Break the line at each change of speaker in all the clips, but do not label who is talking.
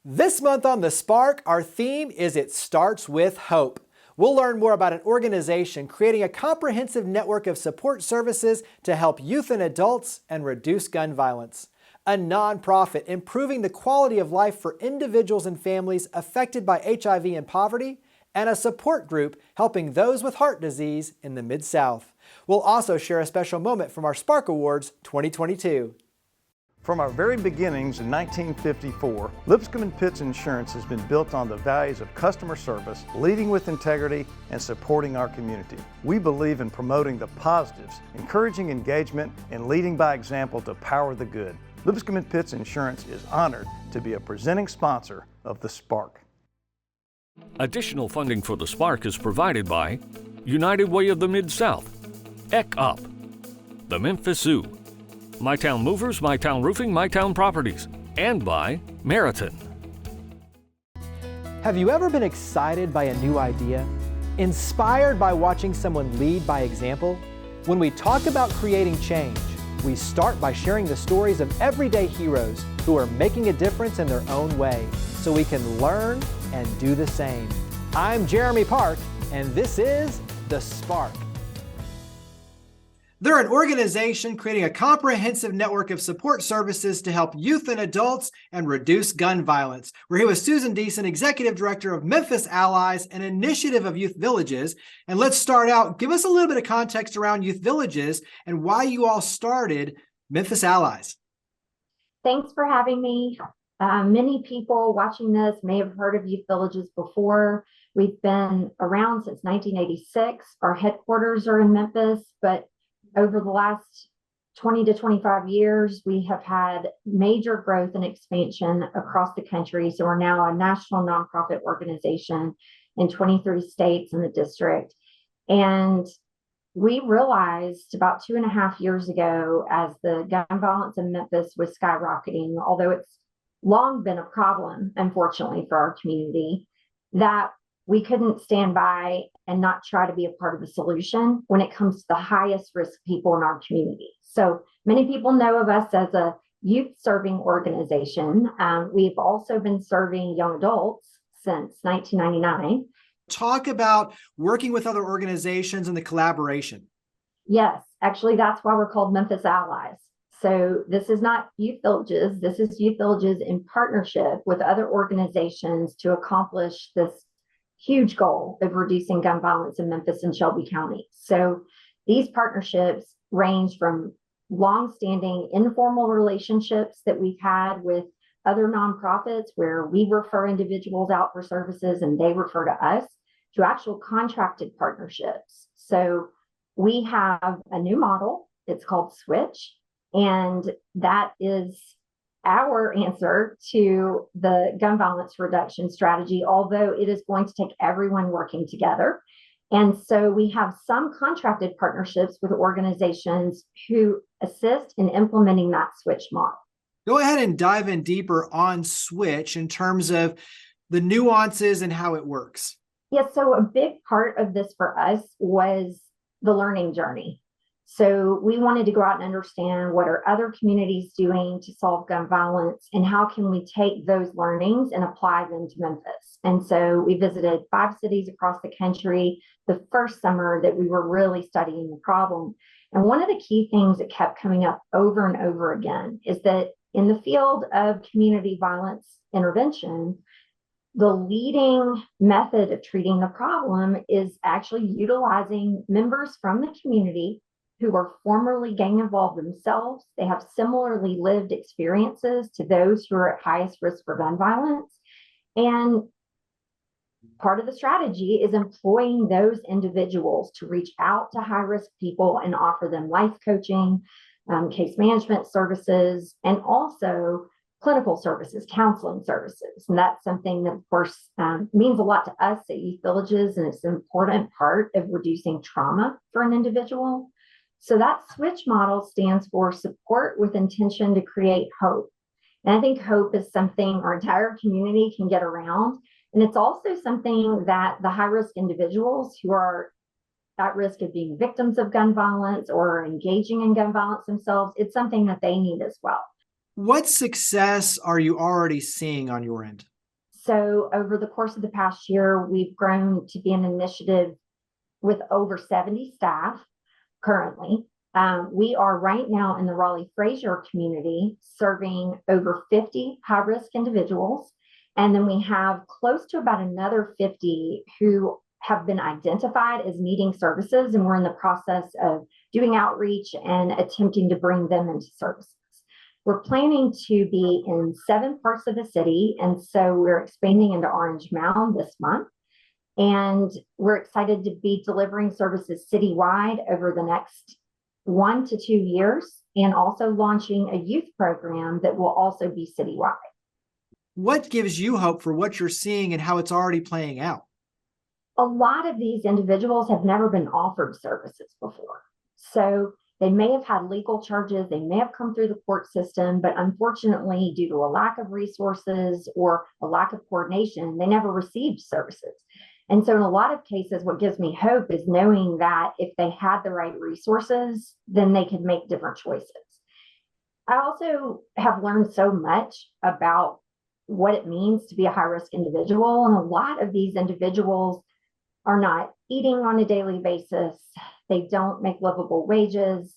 This month on The Spark, our theme is It Starts With Hope. We'll learn more about an organization creating a comprehensive network of support services to help youth and adults and reduce gun violence. A nonprofit improving the quality of life for individuals and families affected by HIV and poverty, and a support group helping those with heart disease in the Mid-South. We'll also share a special moment from our Spark Awards 2022.
From our very beginnings in 1954, Lipscomb & Pitts Insurance has been built on the values of customer service, leading with integrity, and supporting our community. We believe in promoting the positives, encouraging engagement, and leading by example to power the good. Lipscomb & Pitts Insurance is honored to be a presenting sponsor of The Spark.
Additional funding for The Spark is provided by United Way of the Mid-South, ECUP, the Memphis Zoo, My Town Movers, My Town Roofing, My Town Properties, and by Meriton.
Have you ever been excited by a new idea? Inspired by watching someone lead by example? When we talk about creating change, we start by sharing the stories of everyday heroes who are making a difference in their own way, so we can learn and do the same. I'm Jeremy Park, and this is The Spark. They're an organization creating a comprehensive network of support services to help youth and adults and reduce gun violence. We're here with Susan Deason, Executive Director of Memphis Allies, an initiative of Youth Villages. And let's start out, give us a little bit of context around Youth Villages and why you all started Memphis Allies.
Thanks for having me. Many people watching this may have heard of Youth Villages before. We've been around since 1986. Our headquarters are in Memphis, but over the last 20 to 25 years, we have had major growth and expansion across the country. So we're now a national nonprofit organization in 23 states in the district. And we realized about 2.5 years ago, as the gun violence in Memphis was skyrocketing, although it's long been a problem, unfortunately, for our community, that we couldn't stand by and not try to be a part of the solution when it comes to the highest risk people in our community. So many people know of us as a youth serving organization. We've also been serving young adults since 1999.
Talk about working with other organizations and the collaboration.
Yes, actually, that's why we're called Memphis Allies. So this is not Youth Villages. This is Youth Villages in partnership with other organizations to accomplish this huge goal of reducing gun violence in Memphis and Shelby County. So these partnerships range from long-standing informal relationships that we've had with other nonprofits where we refer individuals out for services and they refer to us, to actual contracted partnerships. So we have a new model. It's called Switch, and that is our answer to the gun violence reduction strategy, although it is going to take everyone working together. And so we have some contracted partnerships with organizations who assist in implementing that Switch model.
Go ahead and dive in deeper on Switch in terms of the nuances and how it works.
Yeah, so a big part of this for us was the learning journey. So we wanted to go out and understand what are other communities doing to solve gun violence and how can we take those learnings and apply them to Memphis. And so we visited 5 cities across the country the first summer that we were really studying the problem. And one of the key things that kept coming up over and over again is that in the field of community violence intervention, the leading method of treating the problem is actually utilizing members from the community who are formerly gang involved themselves. They have similarly lived experiences to those who are at highest risk for gun violence. And part of the strategy is employing those individuals to reach out to high-risk people and offer them life coaching, case management services, and also clinical services, counseling services. And that's something that, of course, means a lot to us at Youth Villages, and it's an important part of reducing trauma for an individual. So that Switch model stands for support with intention to create hope. And I think hope is something our entire community can get around. And it's also something that the high-risk individuals who are at risk of being victims of gun violence or engaging in gun violence themselves, it's something that they need as well.
What success are you already seeing on your end?
So over the course of the past year, we've grown to be an initiative with over 70 staff currently. We are right now in the Raleigh-Frazier community serving over 50 high-risk individuals. And then we have close to about another 50 who have been identified as needing services. And we're in the process of doing outreach and attempting to bring them into services. We're planning to be in 7 parts of the city. And so we're expanding into Orange Mound this month. And we're excited to be delivering services citywide over the next 1 to 2 years, and also launching a youth program that will also be citywide.
What gives you hope for what you're seeing and how it's already playing out?
A lot of these individuals have never been offered services before. So they may have had legal charges, they may have come through the court system, but unfortunately, due to a lack of resources or a lack of coordination, they never received services. And so in a lot of cases, what gives me hope is knowing that if they had the right resources, then they could make different choices. I also have learned so much about what it means to be a high-risk individual. And a lot of these individuals are not eating on a daily basis. They don't make livable wages,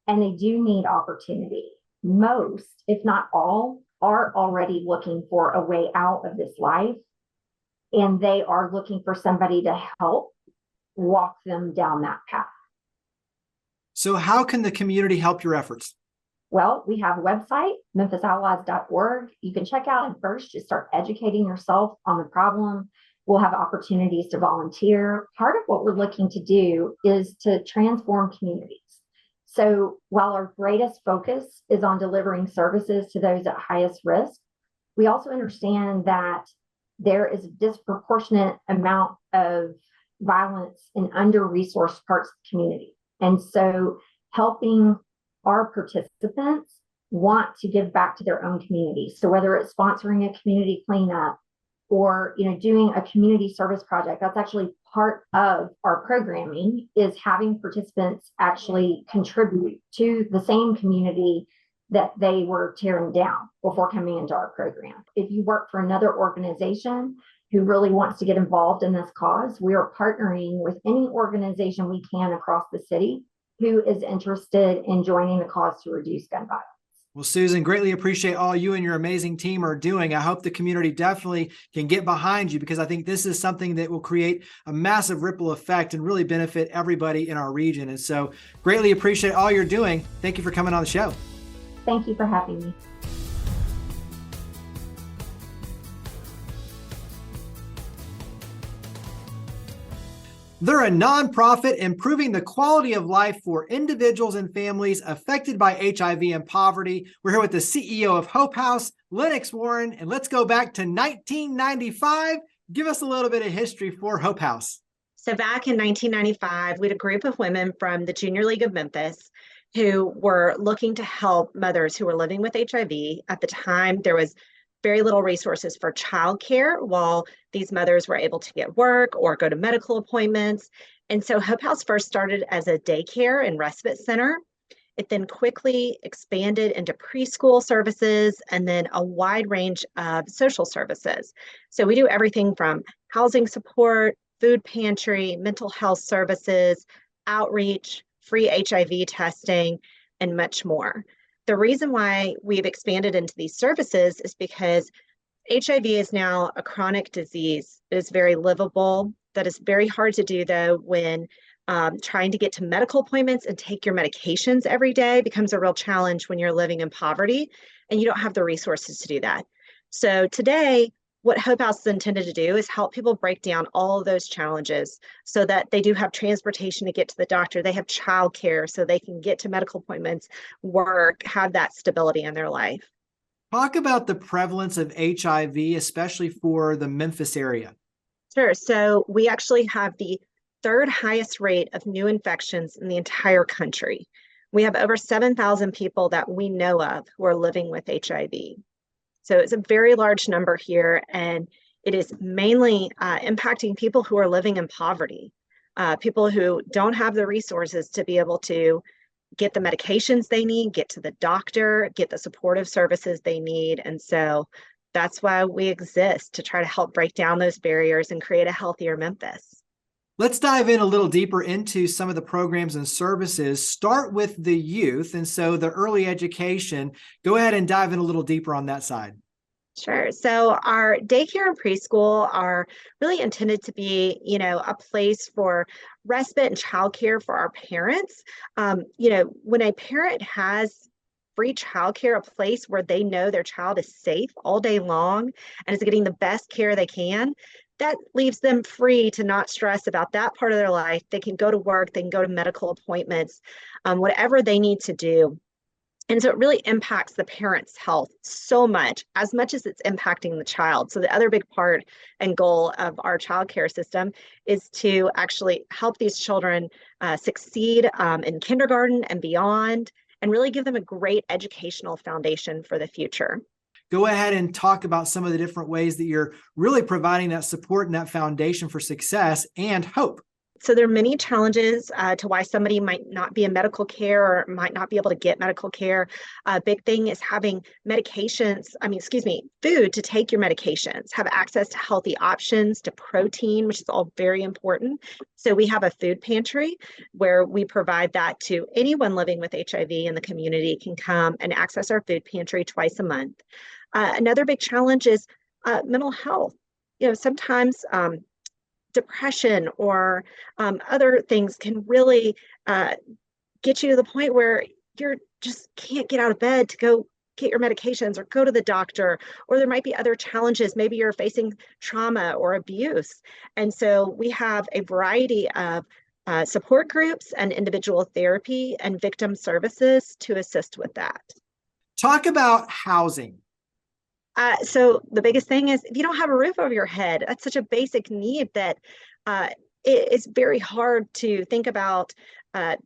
and they do need opportunity. Most, if not all, are already looking for a way out of this life. And they are looking for somebody to help walk them down that path.
So how can the community help your efforts?
Well, we have a website, memphisallies.org. You can check out and first just start educating yourself on the problem. We'll have opportunities to volunteer. Part of what we're looking to do is to transform communities. So while our greatest focus is on delivering services to those at highest risk, we also understand that there is a disproportionate amount of violence in under-resourced parts of the community. And so helping our participants want to give back to their own community. So whether it's sponsoring a community cleanup or doing a community service project, that's actually part of our programming, is having participants actually contribute to the same community that they were tearing down before coming into our program. If you work for another organization who really wants to get involved in this cause, we are partnering with any organization we can across the city who is interested in joining the cause to reduce gun violence.
Well, Susan, greatly appreciate all you and your amazing team are doing. I hope the community definitely can get behind you, because I think this is something that will create a massive ripple effect and really benefit everybody in our region. And so greatly appreciate all you're doing. Thank you for coming on the show.
Thank you for having me.
They're a nonprofit improving the quality of life for individuals and families affected by HIV and poverty. We're here with the CEO of Hope House, Lennox Warren, and let's go back to 1995. Give us a little bit of history for Hope House.
So back in 1995, we had a group of women from the Junior League of Memphis who were looking to help mothers who were living with HIV. At the time, there was very little resources for childcare while these mothers were able to get work or go to medical appointments. And so Hope House first started as a daycare and respite center. It then quickly expanded into preschool services and then a wide range of social services. So we do everything from housing support, food pantry, mental health services, outreach, free HIV testing, and much more. The reason why we've expanded into these services is because HIV is now a chronic disease. It is very livable. That is very hard to do, though, when trying to get to medical appointments and take your medications every day becomes a real challenge when you're living in poverty and you don't have the resources to do that. So today, what Hope House is intended to do is help people break down all of those challenges so that they do have transportation to get to the doctor, they have childcare so they can get to medical appointments, work, have that stability in their life.
Talk about the prevalence of HIV, especially for the Memphis area.
Sure. So we actually have the third highest rate of new infections in the entire country. We have over 7,000 people that we know of who are living with HIV. So it's a very large number here, and it is mainly impacting people who are living in poverty, people who don't have the resources to be able to get the medications they need, get to the doctor, get the supportive services they need. And so That's why we exist, to try to help break down those barriers and create a healthier Memphis.
Let's dive in a little deeper into some of the programs and services. Start with the youth. And so the early education, go ahead and dive in a little deeper on that side.
Sure. So our daycare and preschool are really intended to be, a place for respite and childcare for our parents. When a parent has free childcare, a place where they know their child is safe all day long and is getting the best care they can, that leaves them free to not stress about that part of their life. They can go to work, they can go to medical appointments, whatever they need to do. And so it really impacts the parent's health so much as it's impacting the child. So the other big part and goal of our childcare system is to actually help these children succeed in kindergarten and beyond, and really give them a great educational foundation for the future.
Go ahead and talk about some of the different ways that you're really providing that support and that foundation for success and hope.
So there are many challenges to why somebody might not be in medical care or might not be able to get medical care. A big thing is having food to take your medications, have access to healthy options, to protein, which is all very important. So we have a food pantry where we provide that to anyone living with HIV in the community can come and access our food pantry twice a month. Another big challenge is mental health. Sometimes depression or other things can really get you to the point where you just can't get out of bed to go get your medications or go to the doctor, or there might be other challenges. Maybe you're facing trauma or abuse. And so we have a variety of support groups and individual therapy and victim services to assist with that.
Talk about housing.
So the biggest thing is, if you don't have a roof over your head, that's such a basic need that it's very hard to think about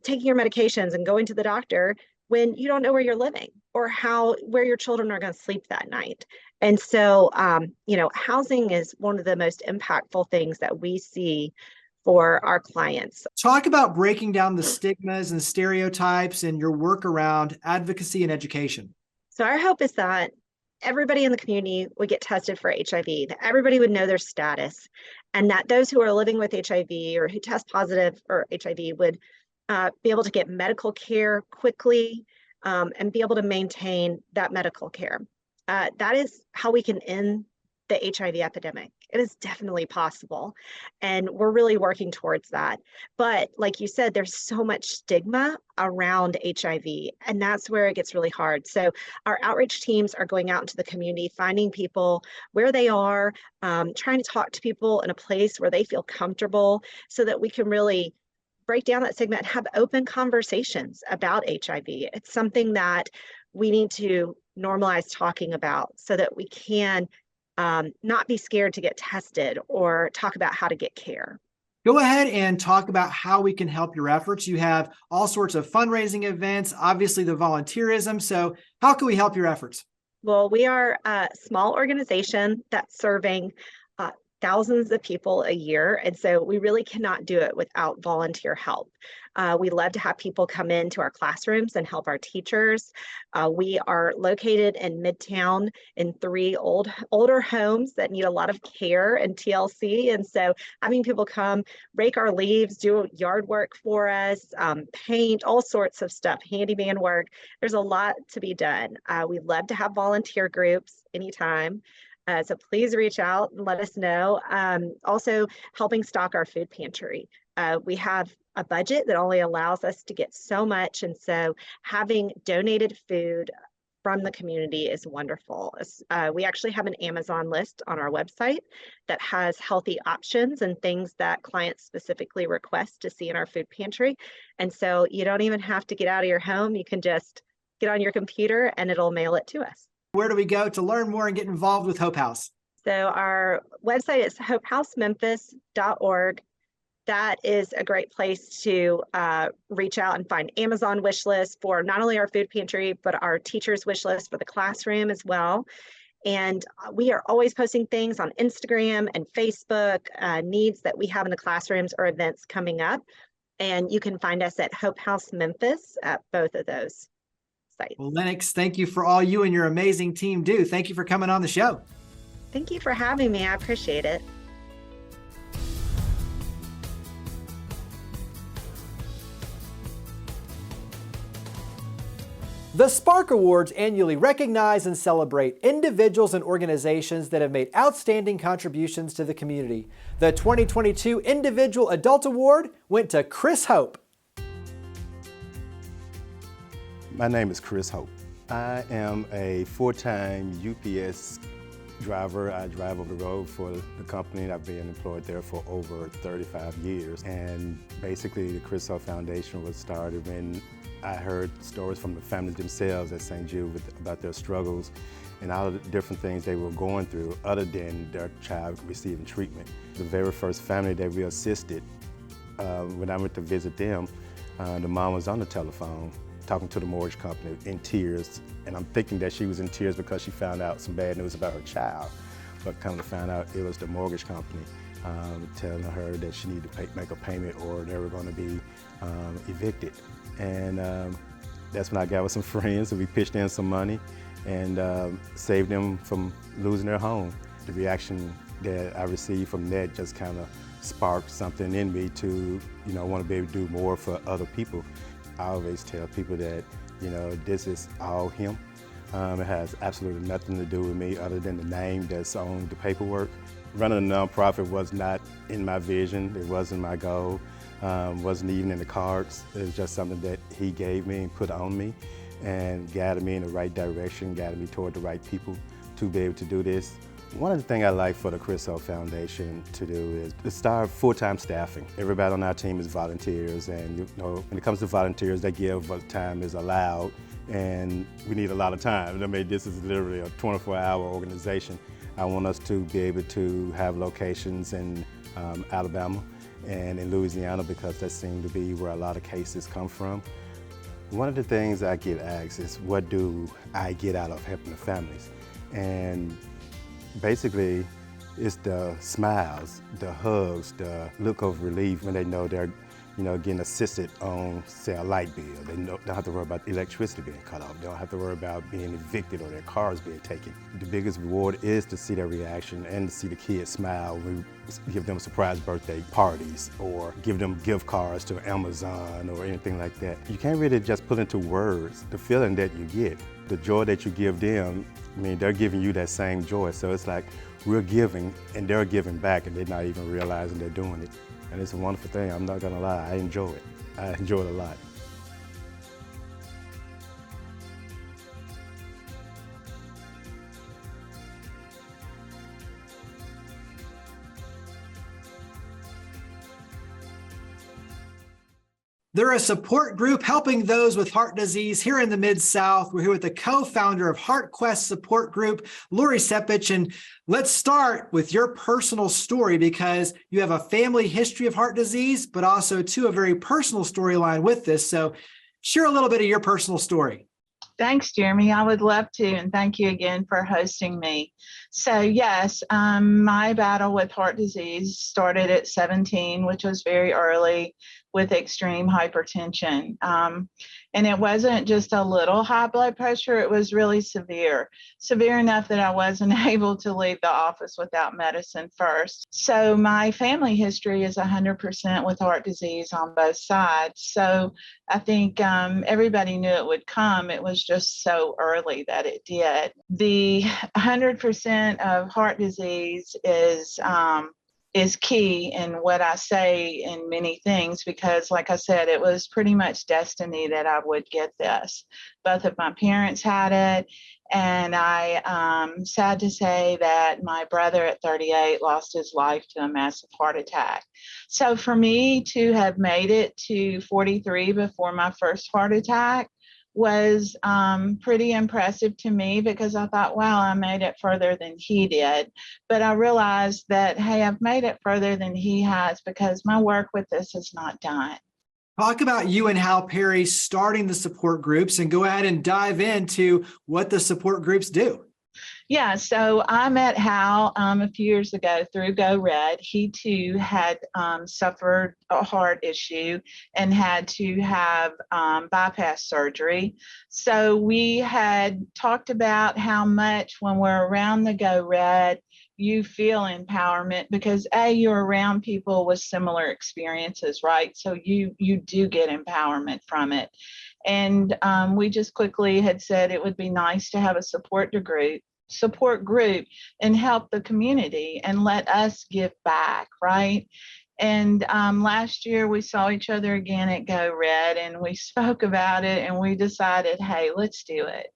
taking your medications and going to the doctor when you don't know where you're living or where your children are going to sleep that night. And so, housing is one of the most impactful things that we see for our clients.
Talk about breaking down the stigmas and stereotypes and your work around advocacy and education.
So our hope is that everybody in the community would get tested for HIV, that everybody would know their status, and that those who are living with HIV or who test positive for HIV would be able to get medical care quickly and be able to maintain that medical care. That is how we can end the HIV epidemic. It is definitely possible, and we're really working towards that. But like you said, there's so much stigma around HIV, and that's where it gets really hard. So our outreach teams are going out into the community, finding people where they are, trying to talk to people in a place where they feel comfortable so that we can really break down that stigma and have open conversations about HIV. It's something that we need to normalize talking about so that we can not be scared to get tested or talk about how to get care.
Go ahead and talk about how we can help your efforts. You have all sorts of fundraising events, obviously the volunteerism. So how can we help your efforts?
Well, we are a small organization that's serving thousands of people a year. And so we really cannot do it without volunteer help. We love to have people come into our classrooms and help our teachers. We are located in Midtown in 3 older homes that need a lot of care and TLC. And so having people come rake our leaves, do yard work for us, paint, all sorts of stuff, handyman work. There's a lot to be done. We love to have volunteer groups anytime. So please reach out and let us know. Also helping stock our food pantry. We have a budget that only allows us to get so much. And so having donated food from the community is wonderful. We actually have an Amazon list on our website that has healthy options and things that clients specifically request to see in our food pantry. And so you don't even have to get out of your home. You can just get on your computer and it'll mail it to us.
Where do we go to learn more and get involved with Hope House?
So our website is hopehousememphis.org. That is a great place to reach out and find Amazon wish lists for not only our food pantry, but our teachers wish list for the classroom as well. And we are always posting things on Instagram and Facebook, needs that we have in the classrooms or events coming up. And you can find us at Hope House Memphis at both of those sites.
Well, Lennox, thank you for all you and your amazing team do. Thank you for coming on the show.
Thank you for having me. I appreciate it.
The Spark Awards annually recognize and celebrate individuals and organizations that have made outstanding contributions to the community. The 2022 Individual Adult Award went to Chris Hope.
My name is Chris Hope. I am a full-time UPS driver. I drive over the road for the company. I've been employed there for over 35 years. And basically the Chris Hope Foundation was started when I heard stories from the families themselves at St. Jude about their struggles and all of the different things they were going through other than their child receiving treatment. The very first family that we assisted, when I went to visit them, the mom was on the telephone talking to the mortgage company in tears. And I'm thinking that she was in tears because she found out some bad news about her child. But come to find out it was the mortgage company telling her that she needed to make a payment or they were going to be evicted. And that's when I got with some friends and we pitched in some money and saved them from losing their home. The reaction that I received from that just kind of sparked something in me to, want to be able to do more for other people. I always tell people that, this is all him. It has absolutely nothing to do with me other than the name that's on the paperwork. Running a nonprofit was not in my vision. It wasn't my goal. Wasn't even in the cards. It was just something that he gave me and put on me and guided me in the right direction, guided me toward the right people to be able to do this. One of the things I like for the Chris Hope Foundation to do is to start full-time staffing. Everybody on our team is volunteers, and when it comes to volunteers, they give what time is allowed, and we need a lot of time. I mean, this is literally a 24-hour organization. I want us to be able to have locations in Alabama and in Louisiana because that seems to be where a lot of cases come from. One of the things I get asked is, what do I get out of helping the families? And basically, it's the smiles, the hugs, the look of relief when they know they're getting assisted on, say, a light bill. They don't have to worry about electricity being cut off. They don't have to worry about being evicted or their cars being taken. The biggest reward is to see their reaction and to see the kids smile when we give them surprise birthday parties or give them gift cards to Amazon or anything like that. You can't really just put into words the feeling that you get. The joy that you give them, they're giving you that same joy. So it's like we're giving and they're giving back and they're not even realizing they're doing it. And it's a wonderful thing, I'm not gonna lie, I enjoy it. I enjoy it a lot.
They're a support group helping those with heart disease here in the Mid-South. We're here with the co-founder of HeartQuest Support Group, Lori Sepich. And let's start with your personal story because you have a family history of heart disease, but also too a very personal storyline with this. So share a little bit of your personal story.
Thanks, Jeremy. I would love to, and thank you again for hosting me. So yes, my battle with heart disease started at 17, which was very early, with extreme hypertension. And it wasn't just a little high blood pressure, it was really severe enough that I wasn't able to leave the office without medicine first. So my family history is 100% with heart disease on both sides. So I think everybody knew it would come. It was just so early that it did. The 100% of heart disease is key in what I say in many things because, like I said, it was pretty much destiny that I would get this. Both of my parents had it, and I'm sad to say that my brother at 38 lost his life to a massive heart attack. So for me to have made it to 43 before my first heart attack was pretty impressive to me because I thought, wow, I made it further than he did. But I realized that, hey, I've made it further than he has because my work with this is not done.
Talk about you and Hal Perry starting the support groups and go ahead and dive into what the support groups do.
Yeah, so I met Hal a few years ago through Go Red. He too had suffered a heart issue and had to have bypass surgery. So we had talked about how much when we're around the Go Red, you feel empowerment because you're around people with similar experiences, right? So you do get empowerment from it. And we just quickly had said it would be nice to have a support group and help the community and let us give back, right? And last year we saw each other again at Go Red and we spoke about it and we decided, hey, let's do it.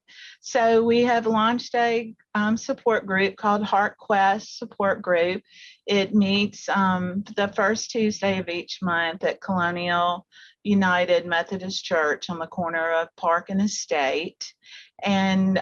So we have launched a support group called HeartQuest Support Group. It meets the first Tuesday of each month at Colonial United Methodist Church on the corner of Park and Estate. And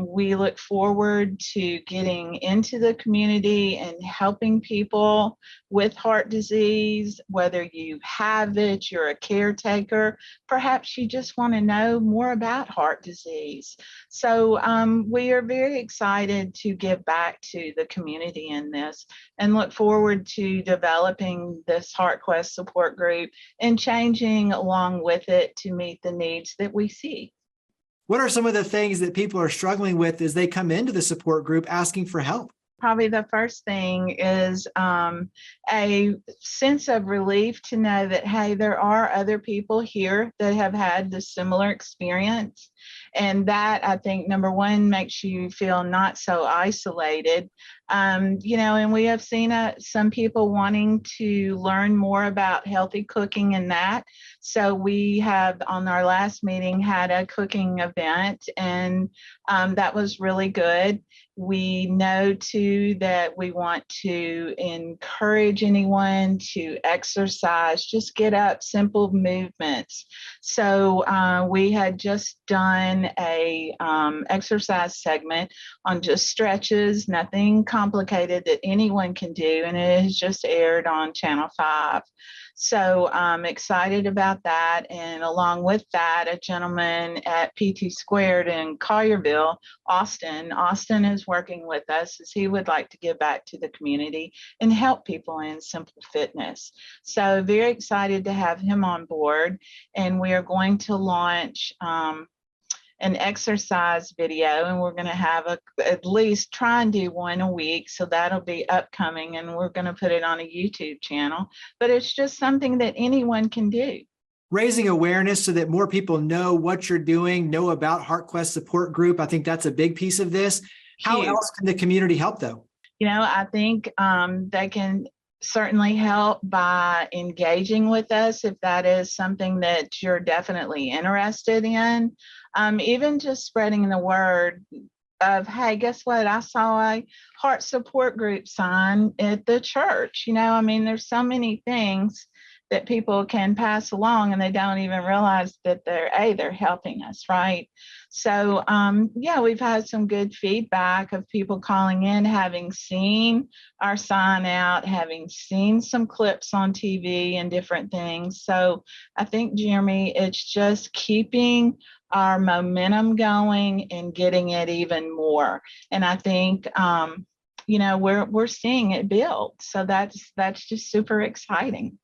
we look forward to getting into the community and helping people with heart disease, whether you have it, you're a caretaker, perhaps you just want to know more about heart disease. So we are very excited to give back to the community in this and look forward to developing this HeartQuest support group and changing along with it to meet the needs that we see.
What are some of the things that people are struggling with as they come into the support group asking for help?
Probably the first thing is a sense of relief to know that, hey, there are other people here that have had the similar experience. And that, I think, number one, makes you feel not so isolated. And we have seen some people wanting to learn more about healthy cooking and that. So we have, on our last meeting, had a cooking event, and that was really good. We know too that we want to encourage anyone to exercise, just get up, simple movements. So we had just done a exercise segment on just stretches, nothing complicated that anyone can do, and it has just aired on Channel 5. So I'm excited about that. And along with that, a gentleman at PT Squared in Collierville, Austin is working with us as he would like to give back to the community and help people in simple fitness. So very excited to have him on board. And we are going to launch an exercise video, and we're going to have at least try and do one a week. So that'll be upcoming, and we're going to put it on a YouTube channel. But it's just something that anyone can do.
Raising awareness so that more people know what you're doing, know about HeartQuest Support Group. I think that's a big piece of this. How else can the community help, though?
I think they can certainly help by engaging with us if that is something that you're definitely interested in. Even just spreading the word of, hey, guess what? I saw a heart support group sign at the church. There's so many things that people can pass along and they don't even realize that they're helping us, right? So we've had some good feedback of people calling in, having seen our sign out, having seen some clips on TV and different things. So I think, Jeremy, it's just keeping our momentum going and getting it even more. And I think we're seeing it build. So that's just super exciting.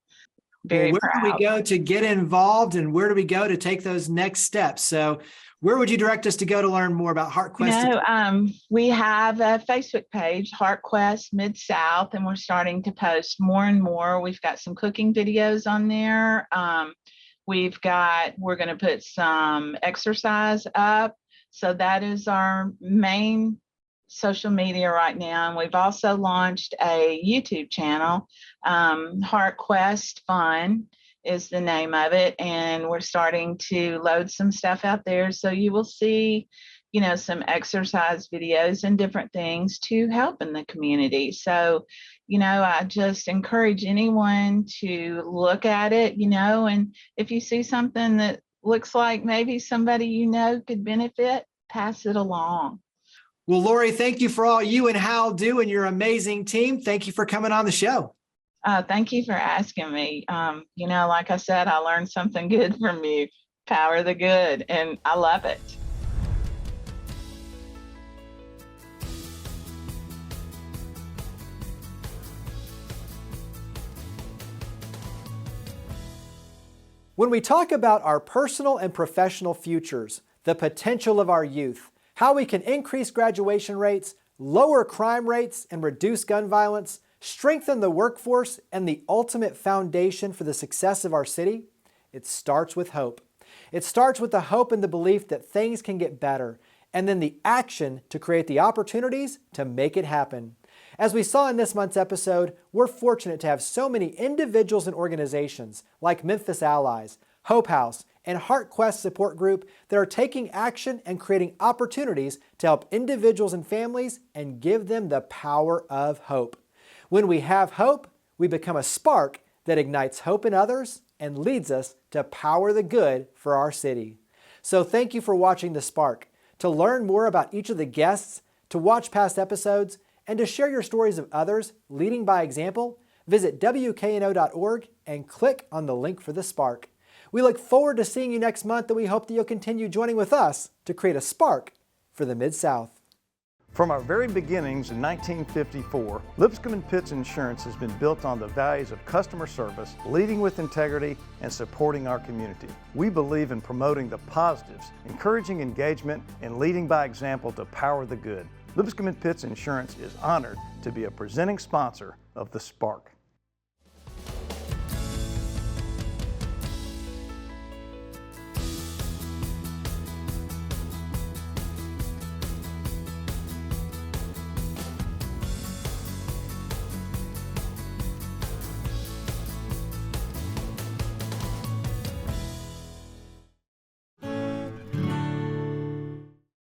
Very
where
proud.
do we go to get involved, and where do we go to take those next steps? So where would you direct us to go to learn more about HeartQuest?
We have a Facebook page, HeartQuest Mid-South, and we're starting to post more and more. We've got some cooking videos on there. We're going to put some exercise up. So that is our main social media right now. And we've also launched a YouTube channel, HeartQuest Fun is the name of it. And we're starting to load some stuff out there. So you will see, some exercise videos and different things to help in the community. So, I just encourage anyone to look at it, and if you see something that looks like maybe somebody could benefit, pass it along.
Well, Lori, thank you for all you and Hal do and your amazing team. Thank you for coming on the show.
Thank you for asking me. Like I said, I learned something good from you. Power the good, and I love it.
When we talk about our personal and professional futures, the potential of our youth, how we can increase graduation rates, lower crime rates and reduce gun violence, strengthen the workforce, and the ultimate foundation for the success of our city? It starts with hope. It starts with the hope and the belief that things can get better, and then the action to create the opportunities to make it happen. As we saw in this month's episode, we're fortunate to have so many individuals and organizations like Memphis Allies, Hope House, and HeartQuest Support Group that are taking action and creating opportunities to help individuals and families and give them the power of hope. When we have hope, we become a spark that ignites hope in others and leads us to power the good for our city. So thank you for watching The Spark. To learn more about each of the guests, to watch past episodes, and to share your stories of others leading by example, visit WKNO.org and click on the link for The Spark. We look forward to seeing you next month, and we hope that you'll continue joining with us to create a spark for the Mid-South.
From our very beginnings in 1954, Lipscomb & Pitts Insurance has been built on the values of customer service, leading with integrity, and supporting our community. We believe in promoting the positives, encouraging engagement, and leading by example to power the good. Lipscomb & Pitts Insurance is honored to be a presenting sponsor of The Spark.